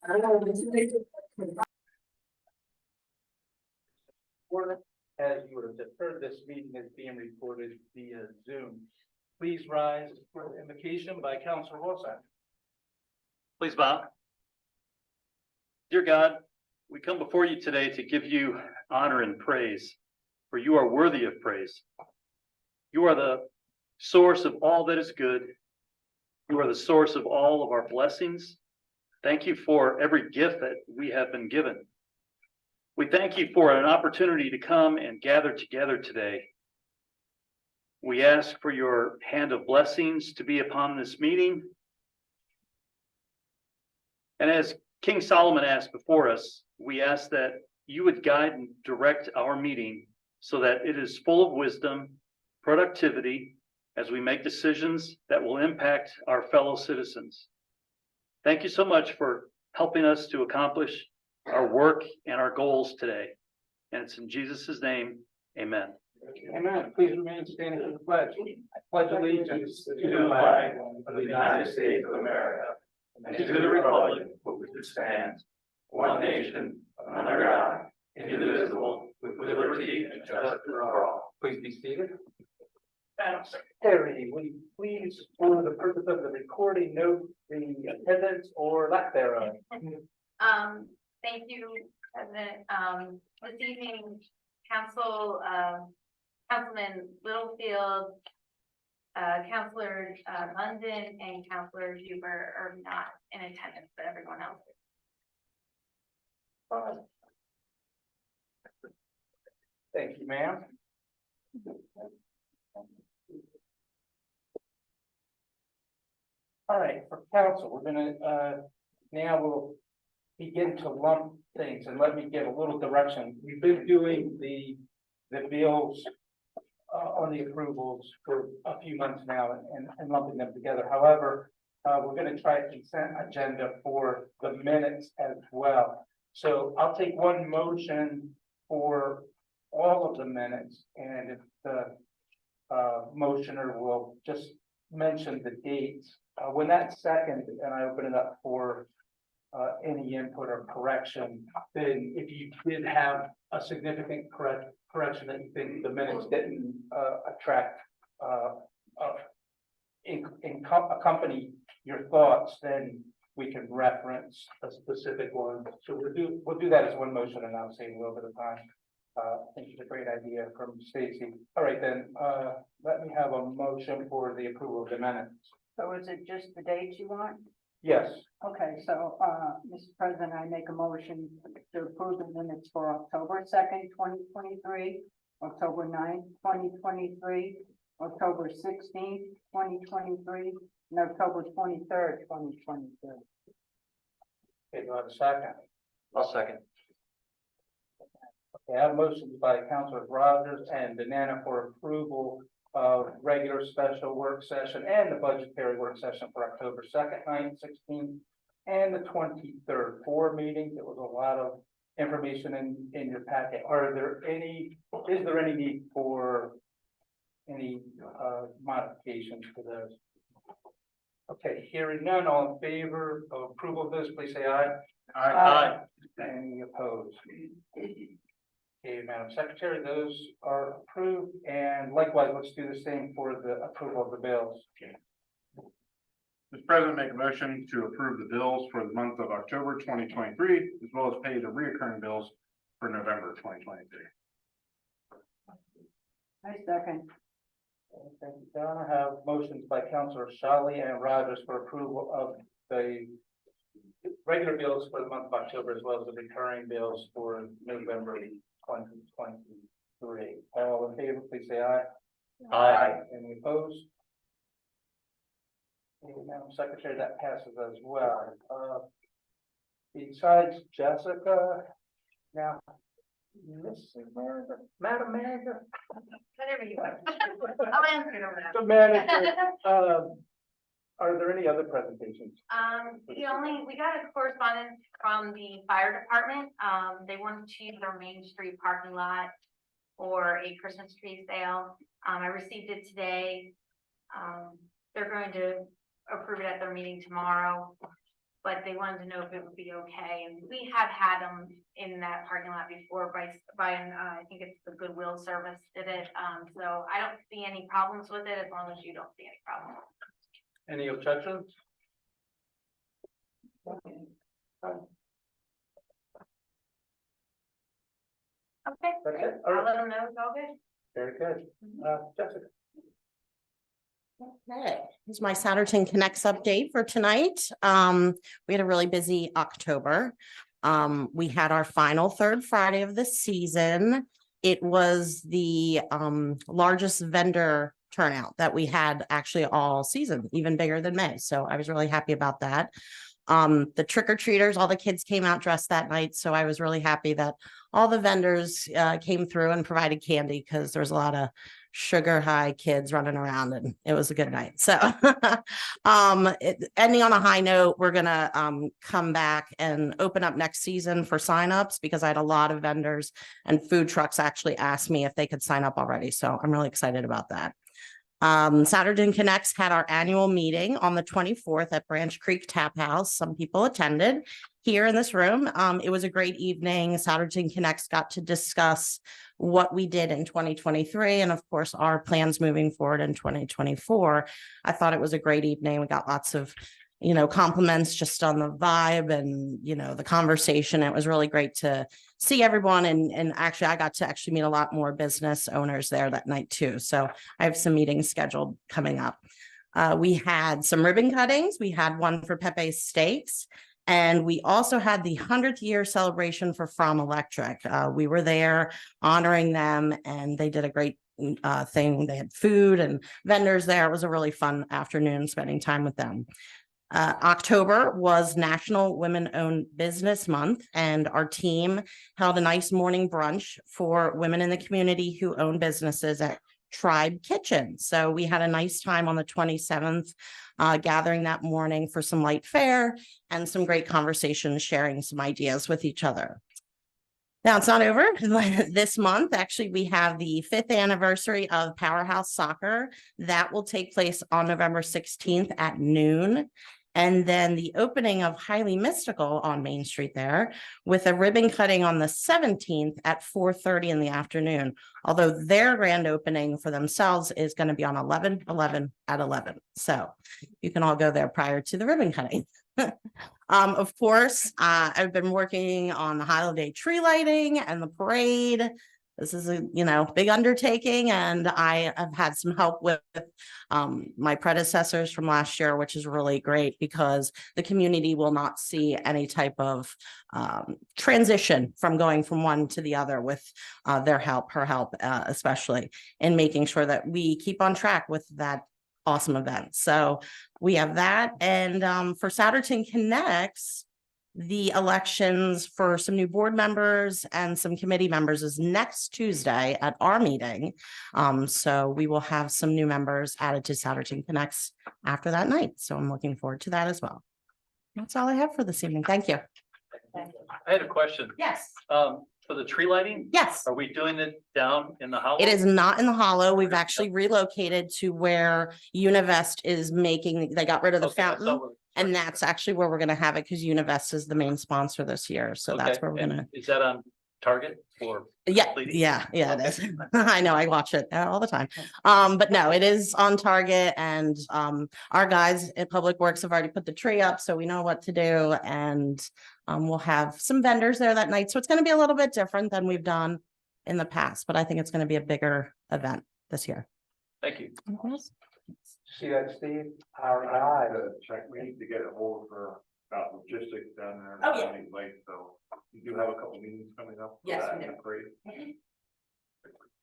As you would have just heard, this meeting is being recorded via Zoom. Please rise for the invocation by Councilor Wilson. Please bow. Dear God, we come before you today to give you honor and praise, for you are worthy of praise. You are the source of all that is good. You are the source of all of our blessings. Thank you for every gift that we have been given. We thank you for an opportunity to come and gather together today. We ask for your hand of blessings to be upon this meeting. And as King Solomon asked before us, we ask that you would guide and direct our meeting so that it is full of wisdom, productivity, as we make decisions that will impact our fellow citizens. Thank you so much for helping us to accomplish our work and our goals today. And it's in Jesus' name, amen. Amen. Please remain standing for the pledge. I pledge allegiance to the flag of the United States of America and to the republic for which it stands, one nation, under God, indivisible, with liberty and justice for all. Please be seated. Madam Secretary, will you please, for the purpose of the recording, note the attendance or lack thereof? Thank you, President. This evening, Councilman Littlefield, Councilor London, and Councilor Huber are not in attendance, but everyone else is. Thank you, ma'am. All right, for council, we're gonna now we'll begin to lump things, and let me give a little direction. We've been doing the bills on the approvals for a few months now and lumping them together. However, we're going to try a consent agenda for the minutes as well. So I'll take one motion for all of the minutes, and if the motioner will just mention the dates. When that's second, and I open it up for any input or correction, then if you did have a significant correction that you think the minutes didn't attract accompany your thoughts, then we can reference a specific one. So we'll do that as one motion, and I'll save a little bit of time. I think it's a great idea from Stacy. All right, then let me have a motion for the approval of the minutes. So is it just the dates you want? Yes. Okay, so, Mr. President, I make a motion to approve the minutes for October 2nd, 2023, October 9th, 2023, October 16th, 2023, and October 23rd, 2023. Okay, do I have a second? I'll second. Okay, I have motions by Councilor Rogers and Banana for approval of regular special work session and the budgetary work session for October 2nd, 9th, 16th, and the 23rd. 4 meetings. It was a lot of information in your packet. Is there any need for any modifications to those? Okay, hearing none, all in favor of approval of this, please say aye. Aye. Any opposed? Okay, Madam Secretary, those are approved, and likewise, let's do the same for the approval of the bills. Mr. President, make a motion to approve the bills for the month of October 2023, as well as pay the reoccurring bills for November 2023. I second. Thank you, Don. I have motions by Councilor Shally and Rogers for approval of the regular bills for the month of October, as well as the recurring bills for November 2023. All in favor, please say aye. Aye. Any opposed? Okay, Madam Secretary, that passes as well. Besides Jessica, now, Mrs. Manager, Madam Manager, Whatever you want. I'll answer them. the manager, are there any other presentations? We got a correspondence from the fire department. They wanted to use their Main Street parking lot for a Christmas tree sale. I received it today. They're going to approve it at their meeting tomorrow. but they wanted to know if it would be okay, and we have had them in that parking lot before I think it's the Goodwill service did it, so I don't see any problems with it as long as you don't see any problems. Any objections? Okay, That's it? All I'll right, let them know it's all good. very good. Jessica? Okay, here's my Souderton Connects update for tonight. We had a really busy October. We had our final third Friday of the season. It was the largest vendor turnout that we had actually all season, even bigger than May. So I was really happy about that. The trick-or-treaters, all the kids came out dressed that night. So I was really happy that all the vendors came through and provided candy because there was a lot of sugar high kids running around and it was a good night. So ending on a high note, we're gonna come back and open up next season for signups because I had a lot of vendors and food trucks actually asked me if they could sign up already. So I'm really excited about that. Souderton Connects had our annual meeting on the 24th at Branch Creek Tap House. Some people attended here in this room. It was a great evening. Souderton Connects got to discuss what we did in 2023 and of course our plans moving forward in 2024. I thought it was a great evening. We got lots of compliments just on the vibe and, the conversation. It was really great to see everyone. And actually, I got to meet a lot more business owners there that night too. So I have some meetings scheduled coming up. We had some ribbon cuttings. We had one for Pepe's Steaks. And we also had the 100th year celebration for From Electric. We were there honoring them and they did a great thing. They had food and vendors there. It was a really fun afternoon spending time with them. October was National Women-Owned Business Month, and our team held a nice morning brunch for women in the community who own businesses at Tribe Kitchen. So we had a nice time on the 27th, gathering that morning for some light fare and some great conversations, sharing some ideas with each other. Now it's not over. This month, actually, we have the 5th anniversary of Powerhouse Soccer. That will take place on November 16th at noon. And then the opening of Highly Mystical on Main Street there with a ribbon cutting on the 17th at 4:30 in the afternoon. Although their grand opening for themselves is going to be on 11/11 at 11. So you can all go there prior to the ribbon cutting. Of course, I've been working on the holiday tree lighting and the parade. This is a, big undertaking, and I have had some help with my predecessors from last year, which is really great because the community will not see any type of transition from going from one to the other with her help, especially in making sure that we keep on track with that awesome event. So we have that. And for Souderton Connects, the elections for some new board members and some committee members is next Tuesday at our meeting. So we will have some new members added to Souderton Connects after that night. So I'm looking forward to that as well. That's all I have for this evening. Thank you. I had a question. Yes. For the tree lighting, Yes. are we doing it down in the hollow? It is not in the hollow. We've actually relocated to where Univest is making, they got rid of the Okay, that's fountain. all we're- And that's actually where we're gonna have it because Univest is the main sponsor this year. So that's Okay, where we're and gonna, Is that on target or? yeah, completing? yeah, it Okay. is. I know, I watch it all the time. But no, it is on target and our guys at Public Works have already put the tree up, so we know what to do. And we'll have some vendors there that night. So it's gonna be a little bit different than we've done in the past, but I think it's gonna be a bigger event this year. Thank you. See that, Steve? All right. Check, we need to get a hold for about logistics down there. Oh, yeah. Late, so you do have a couple meetings coming up. for Yes, that, we do. Great.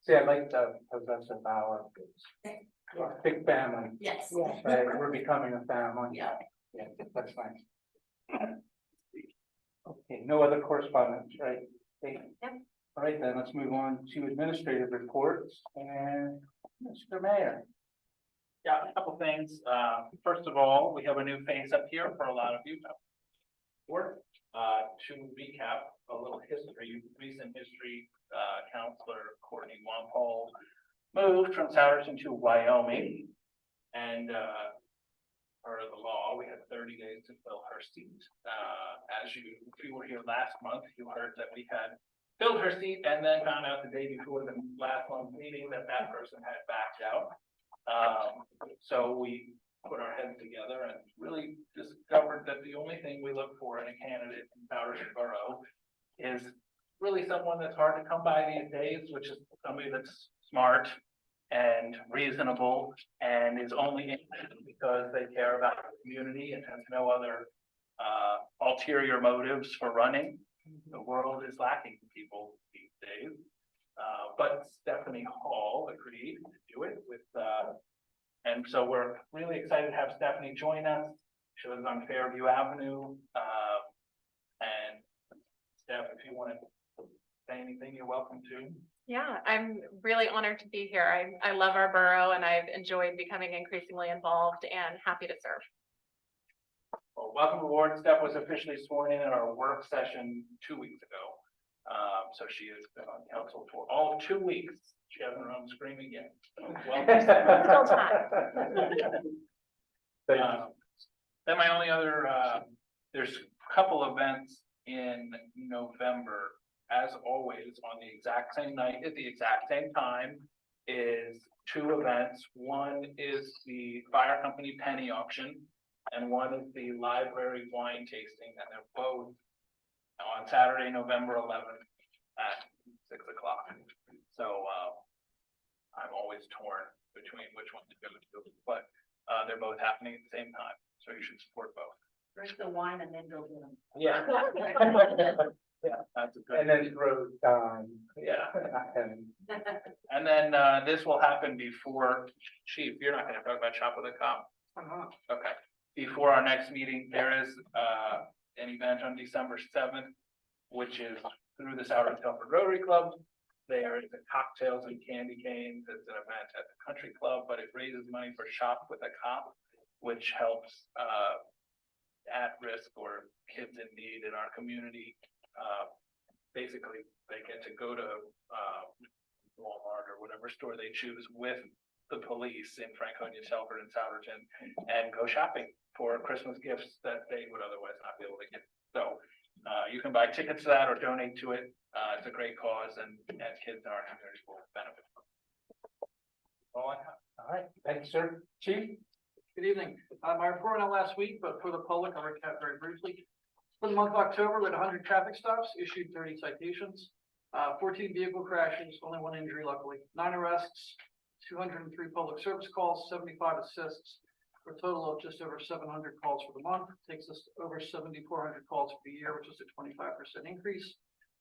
See, I'd like to possess a power. Big family, Yes. right? We're becoming a family. Yeah. Yeah, that's fine. Okay, no other correspondence, right? Okay. Yep. All right, then let's move on to administrative reports and Mr. Mayor. Yeah, a couple things. First of all, we have a new face up here for a lot of you. To recap a little history, recent history, Counselor Courtney Wampole moved from Souderton to Wyoming. And per the law, we had 30 days to fill her seat. If you were here last month, you heard that we had filled her seat and then found out the day before the last month's meeting that person had backed out. So we put our heads together and really discovered that the only thing we look for in a candidate in Souderton Borough is really someone that's hard to come by these days, which is somebody that's smart and reasonable and is only in because they care about the community and has no other ulterior motives for running. The world is lacking people these days. But Stephanie Hall agreed to do it with, and so we're really excited to have Stephanie join us. She lives on Fairview Avenue. And Steph, if you want to say anything, you're welcome to. Yeah, I'm really honored to be here. I love our borough and I've enjoyed becoming increasingly involved and happy to serve. Well, welcome aboard. Steph was officially sworn in at our work session 2 weeks ago. So she has been on council for all 2 weeks. She hasn't run screaming yet. So welcome. Still time. Then my only other, there's a couple events in November. As always, on the exact same night at the exact same time is 2 events. One is the fire company penny auction and one is the library wine tasting, and they're both on Saturday, November 11th at 6 o'clock. So I'm always torn between which one to go to, but they're both happening at the same time, so you should support both. Drink the wine and then go get them. Yeah. Yeah, that's a good. And then throw down. Yeah. And And then this will happen before, Chief, you're not gonna talk about Shop with a Cop? Okay, before our next meeting, there is an event on December 7th, which is through the Souderton Rotary Club. There is a cocktails and candy canes. It's an event at the country club, but it raises money for Shop with a Cop, which helps at-risk or kids in need in our community. Basically, they get to go to Walmart or whatever store they choose with the police in Franconia, Telford, and Souderton, and go shopping for Christmas gifts that they would otherwise not be able to get. So you can buy tickets to that or donate to it. It's a great cause, and kids in our community will benefit from it. All I have. all right, thank you, sir. Chief? Good evening. My report on last week, but for the public, I'll recap very briefly. For the month of October, we had 100 traffic stops, issued 30 citations, 14 vehicle crashes, only 1 injury luckily, 9 arrests, 203 public service calls, 75 assists, for a total of just over 700 calls for the month. Takes us to over 7,400 calls for the year, which is a 25% increase.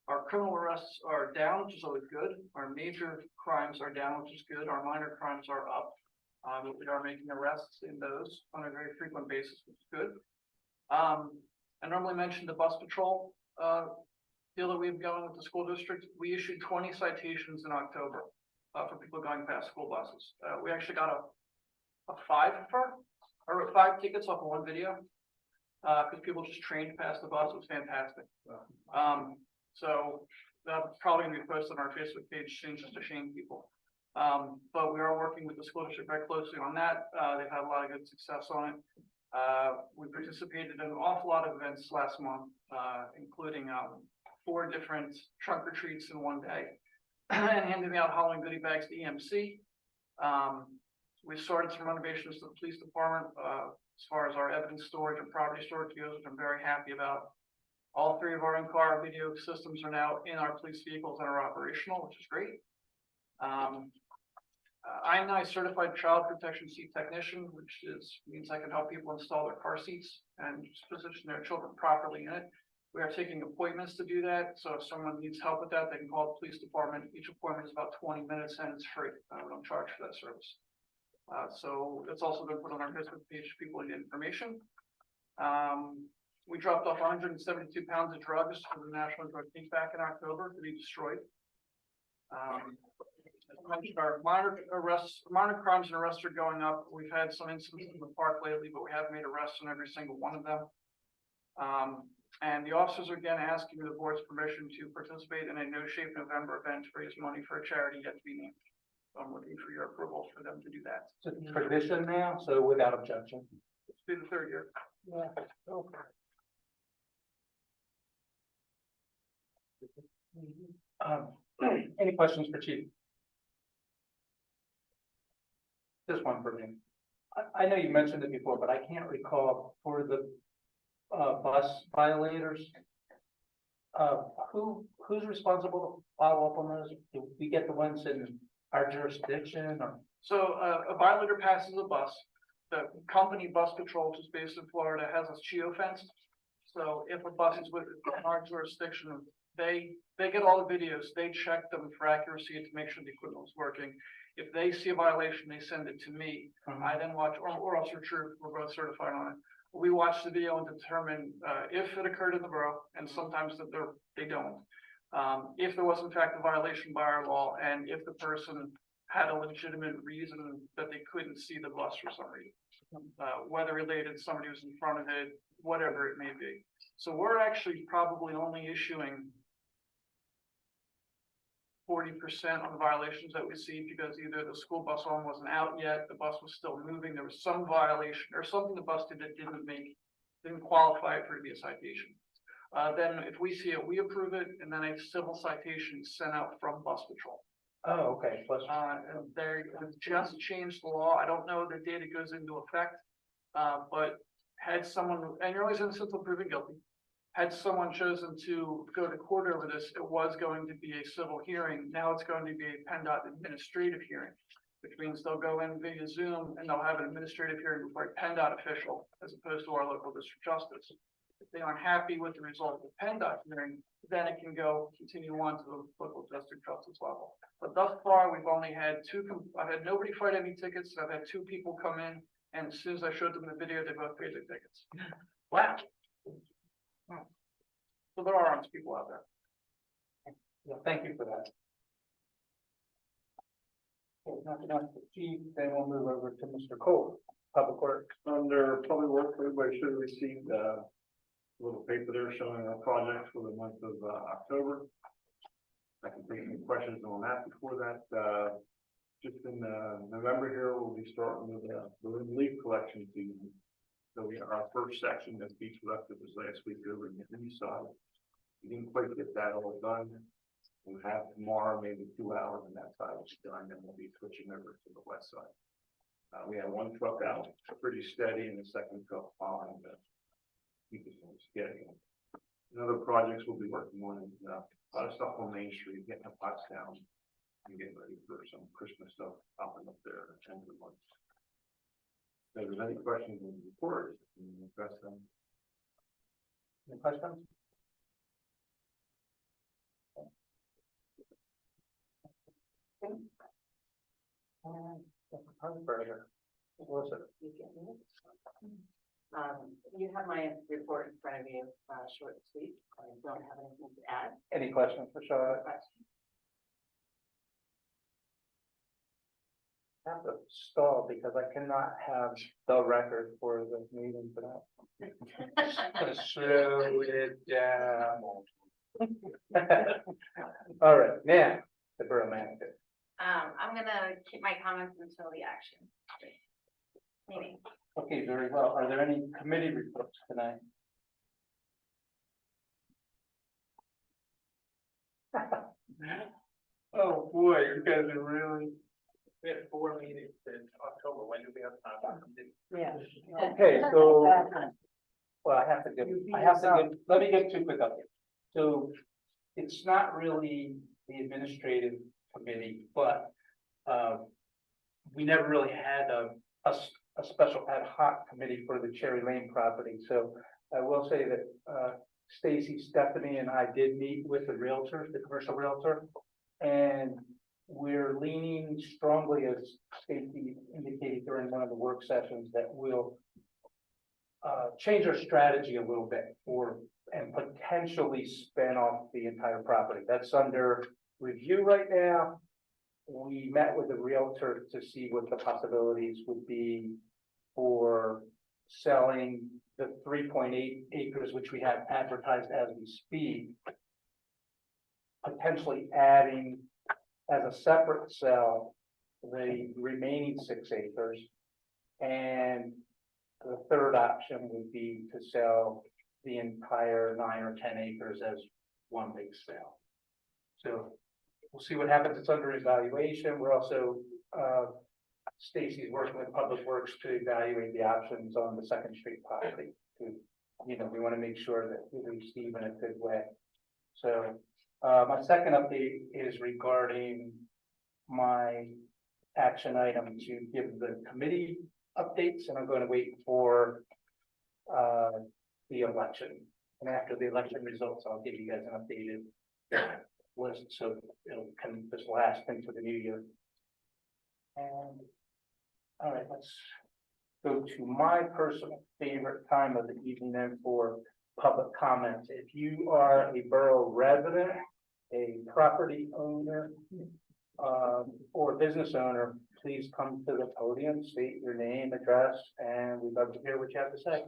Our criminal arrests are down, which is always good. Our major crimes are down, which is good. Our minor crimes are up. We are making arrests in those on a very frequent basis, which is good. I normally mention the bus patrol deal that we've going with the school district. We issued 20 citations in October for people going past school buses. We actually got a 5 tickets off of 1 video because people just trained past the bus. It was fantastic. So that's probably gonna be posted on our Facebook page soon, just to shame people. But we are working with the school district very closely on that. They've had a lot of good success on it. We participated in an awful lot of events last month, including 4 different trunk or treats in 1 day, and handing out Halloween goodie bags to EMC. We started some renovations to the police department as far as our evidence storage and property storage goes, which I'm very happy about. All 3 of our in-car video systems are now in our police vehicles and are operational, which is great. I'm now a certified child protection seat technician, which means I can help people install their car seats and position their children properly in it. We are taking appointments to do that. So if someone needs help with that, they can call the police department. Each appointment is about 20 minutes and it's free. We don't charge for that service. So it's also been put on our Facebook page if people need information. We dropped off 172 pounds of drugs for the National Drug Take Back in October to be destroyed. As I mentioned, our minor crimes and arrests are going up. We've had some incidents in the park lately, but we have made arrests on every single one of them. And the officers are again asking the board's permission to participate in a No Shape November event to raise money for a charity yet to be named. So I'm looking for your approval for them to do that. It's a tradition now, so without objection. be the third year. Any questions for Chief? This one for me. I know you mentioned it before, but I can't recall for the bus violators. Who's responsible to follow up on those? Do we get the ones in our jurisdiction or? So a violator passes a bus. The company Bus Patrol, which is based in Florida, has us geofenced. So if a bus is within our jurisdiction, they get all the videos, they check them for accuracy to make sure the equipment was working. If they see a violation, they send it to me. I then watch, or else we're both certified on it. We watch the video and determine if it occurred in the borough, and sometimes that they don't. If there was in fact a violation by our law, and if the person had a legitimate reason that they couldn't see the bus for some reason, weather related, somebody was in front of it, whatever it may be. So we're actually probably only issuing 40% of the violations that we see, because either the school bus arm wasn't out yet, the bus was still moving, there was some violation or something the bus did that didn't qualify for to be a citation. Then if we see it, we approve it, and then a civil citation is sent out from Bus Patrol. Oh, okay. And they have just changed the law. I don't know the date it goes into effect. But had someone, and you're always innocent until proven guilty. Had someone chosen to go to court over this, it was going to be a civil hearing. Now it's going to be a PennDOT administrative hearing, which means they'll go in via Zoom and they'll have an administrative hearing before a PennDOT official, as opposed to our local district justice. If they aren't happy with the result of the PennDOT hearing, then it can continue on to the local district justice level. But thus far, we've only had I've had nobody fight any tickets. I've had 2 people come in, and as soon as I showed them the video, they both paid their tickets. Wow. So there are honest people out there. Yeah, thank you for that. Okay, nothing else for Chief, then we'll move over to Mr. Cole, Public Works. Under public works, everybody should have received a little paper there showing our projects for the month of October. I can take any questions on that before that. Just in November here, we'll be starting with the leaf collection season. So our first section that's beach productive was last week over in the east side. We didn't quite get that all done. We'll have tomorrow, maybe 2 hours, and that side will be done, then we'll be switching over to the west side. We have 1 truck out, pretty steady, and the second truck following to keep us on schedule. And other projects we'll be working on is a lot of stuff on Main Street, getting the pots down and getting ready for some Christmas stuff popping up there at the end of the month. If there's any questions in the report, you can address them. Any questions? What was it? You have my report in front of you, short and sweet. I don't have anything to add. Any questions for Charlotte? I have to stall because I cannot have the record for the meeting tonight. Gonna slow it down. All right, now, the borough manager. I'm gonna keep my comments until the action meeting. Okay, very well. Are there any committee reports tonight? Oh, boy, you guys are really. We had 4 meetings in October. When do we have time? Yeah. Okay, so, well, let me give 2 quick updates. So it's not really the administrative committee, but we never really had a special ad hoc committee for the Cherry Lane property. So I will say that Stacy, Stephanie, and I did meet with the realtor, the commercial realtor, and we're leaning strongly, as Stacy indicated during one of the work sessions, that we'll change our strategy a little bit and potentially spin off the entire property. That's under review right now. We met with the realtor to see what the possibilities would be for selling the 3.8 acres, which we have advertised as we speak, potentially adding as a separate sale the remaining 6 acres and The third option would be to sell the entire 9 or 10 acres as one big sale. So we'll see what happens. It's under evaluation. We're also, Stacy's working with Public Works to evaluate the options on the Second Street property. We want to make sure that we leave Steve in a good way. So, my second update is regarding my action item to give the committee updates, and I'm going to wait for the election. And after the election results, I'll give you guys an updated list, so it'll come this last into the new year. And all right, let's go to my personal favorite time of the evening then for public comments. If you are a borough resident, a property owner, or business owner, please come to the podium, state your name, address, and we'd love to hear what you have to say.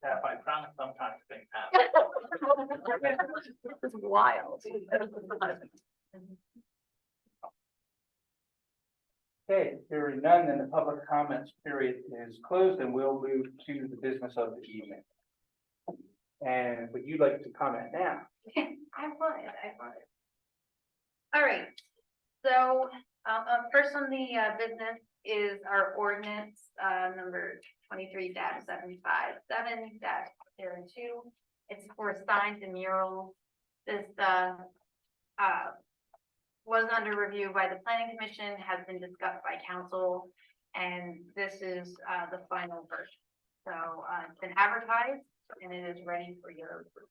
If I promise sometimes things happen. This is wild. Okay, hearing none, then the public comments period is closed and we'll move to the business of the evening. And would you like to comment now? I would. All right, so, first on the, business is our ordinance, number 23-757-02. It's for signs and murals. This, was under review by the planning commission, has been discussed by council, and this is, the final version. So, it's been advertised and it is ready for your approval.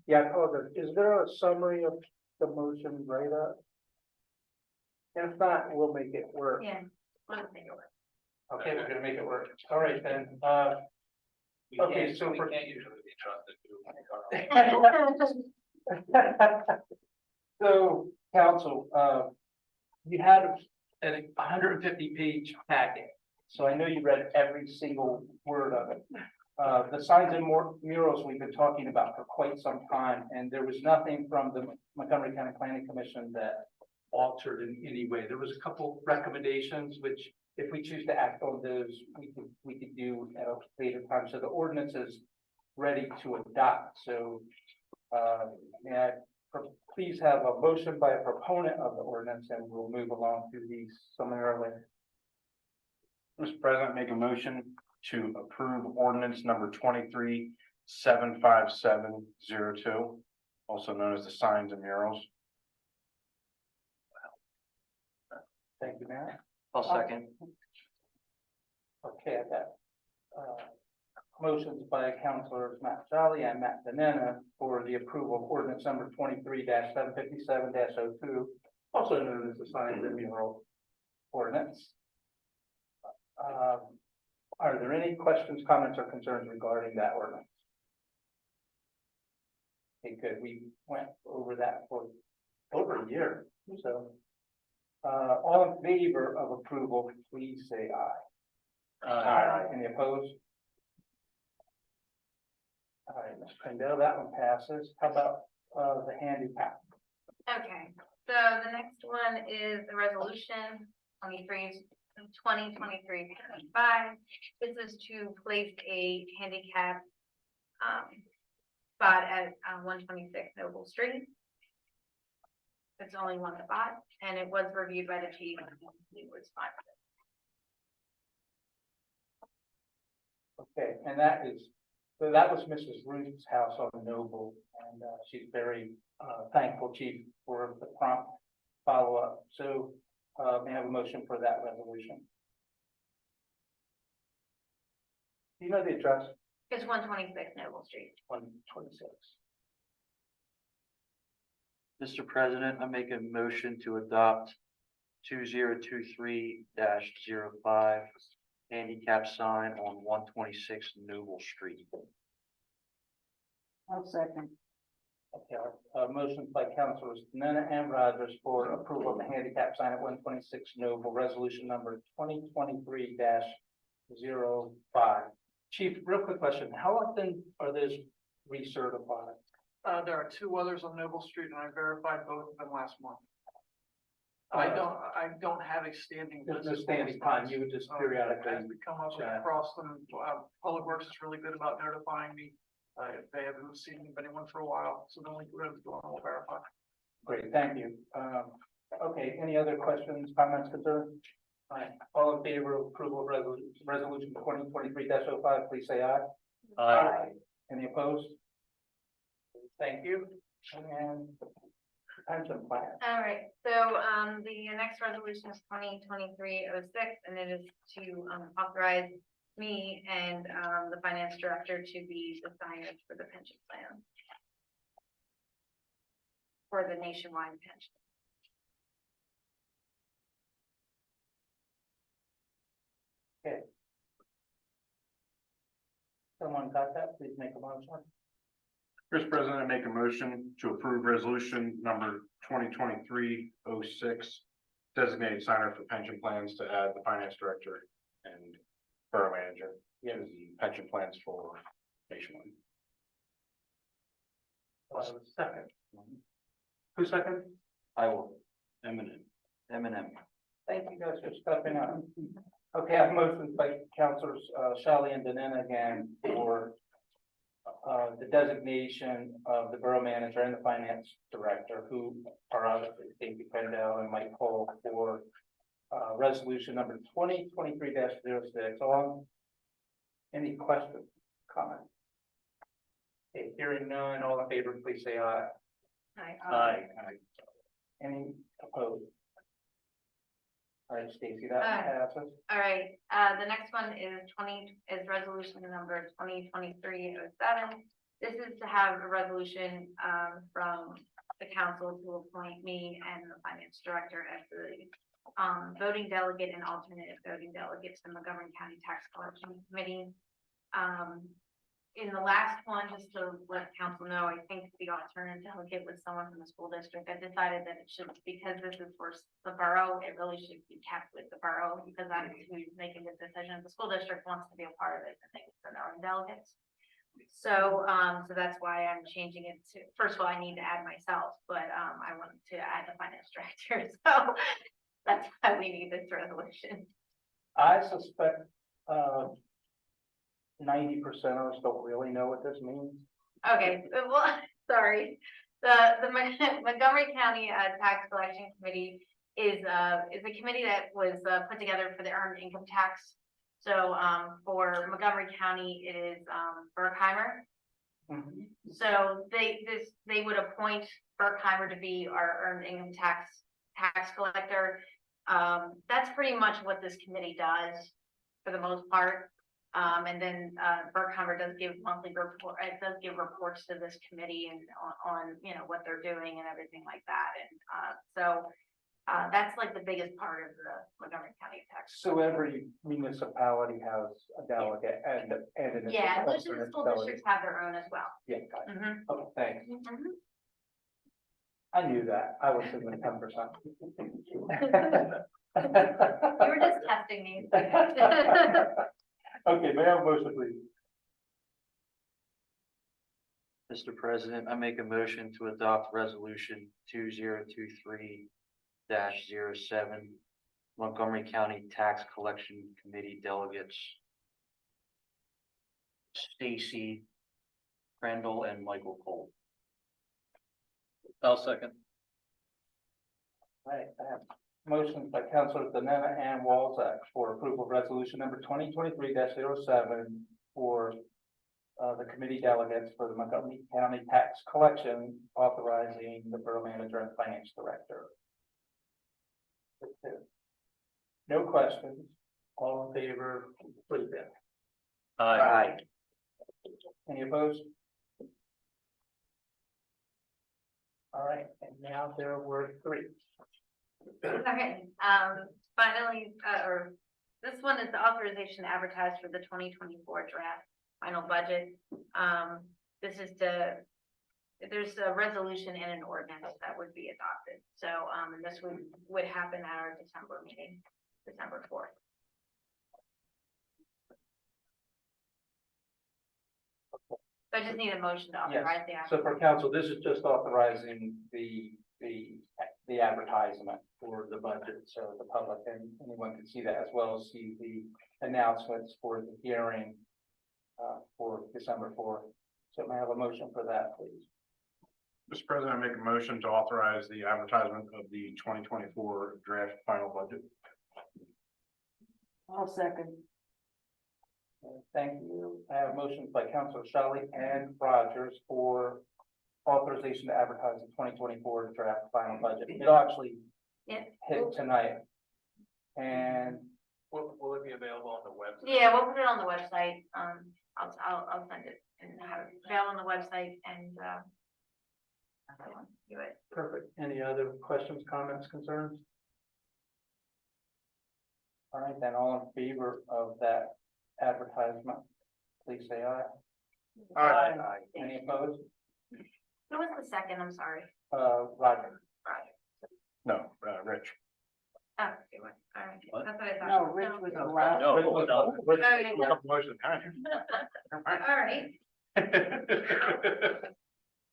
Yeah, I apologize. Is there a summary of the motion right up? And if not, we'll make it work. Yeah, let's make it work. Okay, we're gonna make it work. All right, then, okay, so we for. can't usually be trusted to. So, council, you had a 150-page packet, so I know you read every single word of it. The signs and murals we've been talking about for quite some time, and there was nothing from the Montgomery County Planning Commission that altered in any way. There was a couple recommendations, which if we choose to act on those, we could do at a later time. So the ordinance is ready to adopt. So, please have a motion by a proponent of the ordinance, and we'll move along through these summarily. Mr. President, make a motion to approve ordinance number 23-757-02, also known as the signs and murals. Thank you, Mayor. I'll second. Okay, I got, motions by Councilors Matt Jolly and Matt Banana for the approval of ordinance number 23-757-02, also known as the signs and mural ordinance. Are there any questions, comments, or concerns regarding that ordinance? Okay, good. We went over that for over a year, so. All in favor of approval, please say aye. Aye. Any opposed? All right, Ms. Crandell, that one passes. How about, the handicap? Okay, so the next one is the resolution 2023-55. This is to place a handicap spot at 126 Noble Street. It's only one spot, and it was reviewed by the chief, and it was fine with it. Okay, and that is, so that was Mrs. Ruth's house on Noble, and she's very thankful, Chief, for the prompt follow-up. So may I have a motion for that resolution? Do you know the address? It's 126 Noble Street. 126. Mr. President, I make a motion to adopt 2023-05 handicap sign on 126 Noble Street. I'll second. Okay, motion by Councilors Banana and Rogers for approval of the handicap sign at 126 Noble, resolution number 2023-05. Chief, real quick question, how often are those recertified? There are two others on Noble Street, and I verified both of them last month. I don't have a standing. There's no list of standing response. time, you would just As periodically. we come up check. across them, Public Works is really good about notifying me. If they haven't seen anyone for a while, so then we go on, we'll verify. Great, thank you. Okay, any other questions, comments, concerns? All in favor of approval of resolution 2023-05, please say aye. Aye. Any opposed? Thank you. And pension plan. All right, so, the next resolution is 2023-06, and it is to, authorize me and, the finance director to be the signers for the pension plan. For the nationwide pension. Someone got that? Please make a motion. Mr. President, I make a motion to approve resolution number 2023-06, designated signer for pension plans to add the finance director and borough manager to the pension plans for nationwide. Second. Who second? I will. Eminem. Thank you guys for stepping up. Okay, I have motions by councilors, Shelley and Danina again for the designation of the borough manager and the finance director, who are obviously Stacey Pendel and Mike Cole for resolution number 2023-06 on. Any questions, comments? Okay, hearing none, all in favor, please say aye. Aye. Any opposed? All right, Stacy, that Aye. passes. All right, the next one is resolution number 2023-07. This is to have a resolution, from the council to appoint me and the finance director as the, voting delegate and alternate voting delegates in the Montgomery County Tax Collection Committee. In the last one, just to let council know, I think the alternate delegate was someone from the school district. I decided that it should, because this is for the borough, it really should be kept with the borough, because that's who's making the decision. If the school district wants to be a part of it, then they can send their own delegates. So, so that's why I'm changing it to, first of all, I need to add myself, but, I wanted to add the finance director, so that's why we need this resolution. I suspect 90% of us don't really know what this means. Okay, well, sorry. The Montgomery County Tax Collection Committee is a committee that was put together for the earned income tax. So for Montgomery County, it is Berkheimer. Mhm. So they would appoint Berkheimer to be our earned income tax collector. That's pretty much what this committee does for the most part. And then Berkheimer does give monthly report. It does give reports to this committee and on you know what they're doing and everything like that. And so that's like the biggest part of the Montgomery County tax. So every municipality has a delegate and an. Yeah, most of the alternate school delegate. districts have their own as well. Yeah, got it. Mhm. Okay, thanks. Mhm. I knew that. I was in the 10%. You were just testing me. Okay, may I have a motion, please? Mr. President, I make a motion to adopt resolution 2023-07, Montgomery County Tax Collection Committee delegates Stacy Crandall and Michael Cole. I'll second. Right, I have motions by Councilors Danetta and Walzak for approval of resolution number 2023-07 for the committee delegates for the Montgomery County Tax Collection, authorizing the borough manager and finance director. No questions. All in favor, please. Aye. Any opposed? All right, and now there were three. Okay, finally, or this one is the authorization to advertise for the 2024 draft final budget. This is there's a resolution and an ordinance that would be adopted. So, and this would happen at our December meeting, December 4th. So I just need a motion to authorize the So for council, this is just authorizing the advertisement for the budget, so the public and anyone can see that, as well as see the announcements for the hearing for December 4th. So may I have a motion for that, please? Mr. President, I make a motion to authorize the advertisement of the 2024 draft final budget. I'll second. Thank you. I have motions by Councilor Shelley and Rogers for authorization to advertise the 2024 draft final budget. It'll actually Yeah. hit tonight. And Will it be available on the website? Yeah, we'll put it on the website. I'll send it and have it available on the website and, everyone do it. perfect. Any other questions, comments, concerns? All right, then all in favor of that advertisement, please say aye. Aye. Any opposed? Who was the second? I'm sorry. Roger. Roger. No, Rich. Oh, okay, what? All right. What? That's what I thought. No, Rich was the last. No, Rich was- no. Rich- Okay. We got the motion behind you. All right.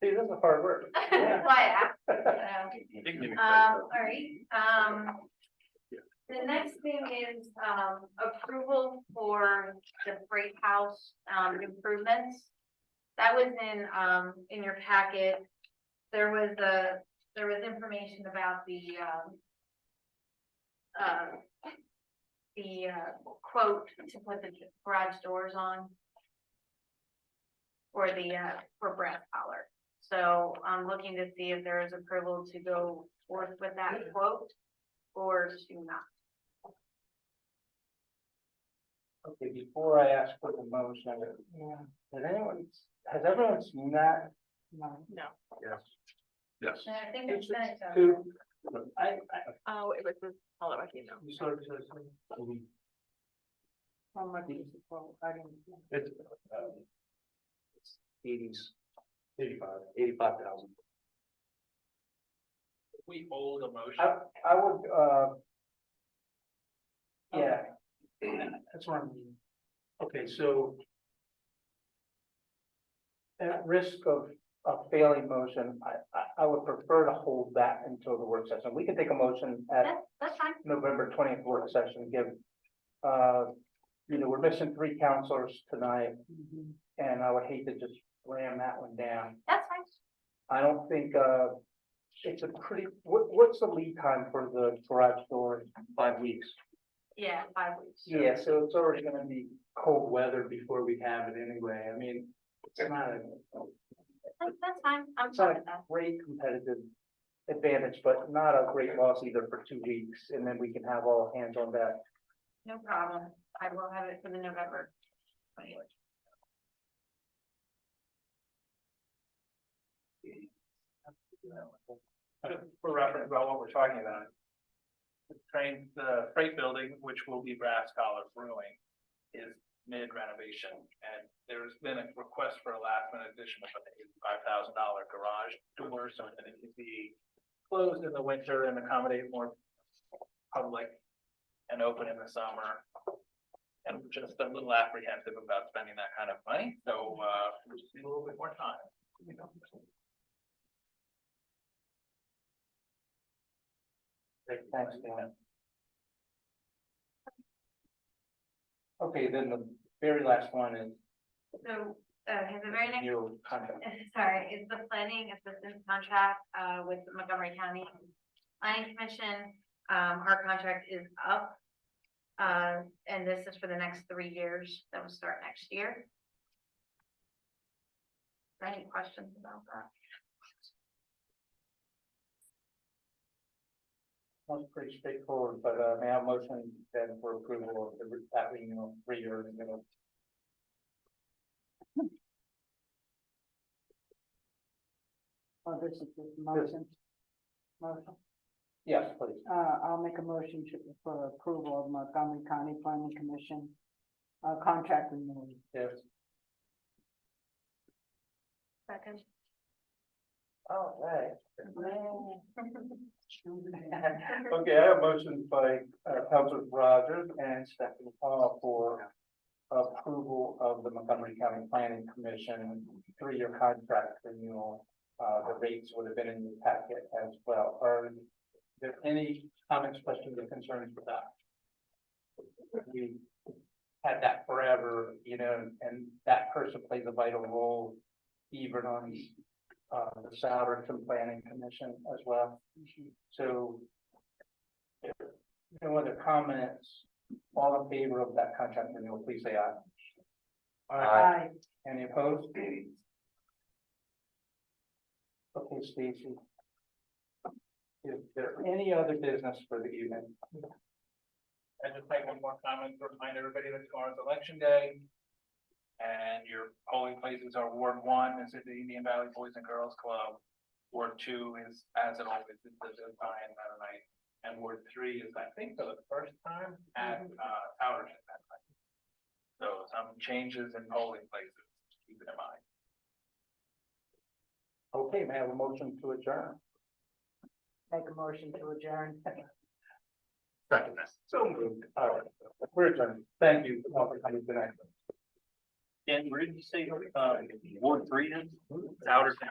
See, this is hard work. That's why I asked. You can give me All right, the next thing is, approval for the freight house, improvements. That was in your packet. There was information about the quote to put the garage doors on. For for brass collar. So I'm looking to see if there is approval to go forth with that quote or to not. Okay, before I ask for the motion, has everyone seen that? No. Yes. Yes. I think it's finished. Two. Oh, it was this, hold on, I can know. You started to say? How much is it for? I didn't. It's 85,000. We hold a motion. I would, yeah, that's what I mean. Okay, so at risk of failing motion, I would prefer to hold that until the work session. We can take a motion at That's fine. November 20th work session, give, we're missing 3 counselors tonight, and I would hate to just ram that one down. That's fine. I don't think, it's a pretty, what's the lead time for the garage doors? 5 weeks. Yeah, 5 weeks. Yeah, so it's already gonna be cold weather before we have it anyway. I mean, it's not That's fine. I'm it's fine not with that. a great competitive advantage, but not a great loss either for 2 weeks, and then we can have all hands on deck. No problem. I will have it for the November 20th. For reference about what we're talking about. The freight building, which will be brass collar brewing, is mid renovation. And there's been a request for a last minute addition of $5,000 garage door so that it can be closed in the winter and accommodate more public and open in the summer. And we're just a little apprehensive about spending that kind of money, so we just need a little bit more time. Great, thanks, Dan. Okay, then the very last one is So, has the very next, your contract. sorry, is the planning assistance contract, with Montgomery County Planning Commission. Our contract is up. And this is for the next 3 years. That will start next year. Any questions about that? That's pretty straightforward, but may I have a motion then for approval of that renewal 3-year renewal? Oh, this is the motion. Motion. Yes, please. I'll make a motion for approval of Montgomery County Planning Commission, contract renewal. Yes. Second. All right. Okay, I have a motion by Councilor Rogers and Stephanie Paul for approval of the Montgomery County Planning Commission 3-year contract renewal. The rates would have been in the packet as well. Are there any comments, questions, or concerns with that? We had that forever, you know, and that person plays a vital role even on the Souderton Planning Commission as well. So if no other comments, all in favor of that contract renewal, please say aye. Aye. Any opposed? Okay, Stacy. Is there any other business for the evening? And just make one more comment to remind everybody that tomorrow's election day. And your polling places are Ward 1 is at the Indian Valley Boys and Girls Club. Ward 2 is, as it always is, the Zion Mennonite. And Ward 3 is, I think, for the first time at Souderton that night. So some changes in polling places, keep it in mind. Okay, may I have a motion to adjourn? Make a motion to adjourn. Second. So moved. All right, we're adjourned. Thank you all for coming tonight. Dan, where did you say, Ward 3 is? Souderton.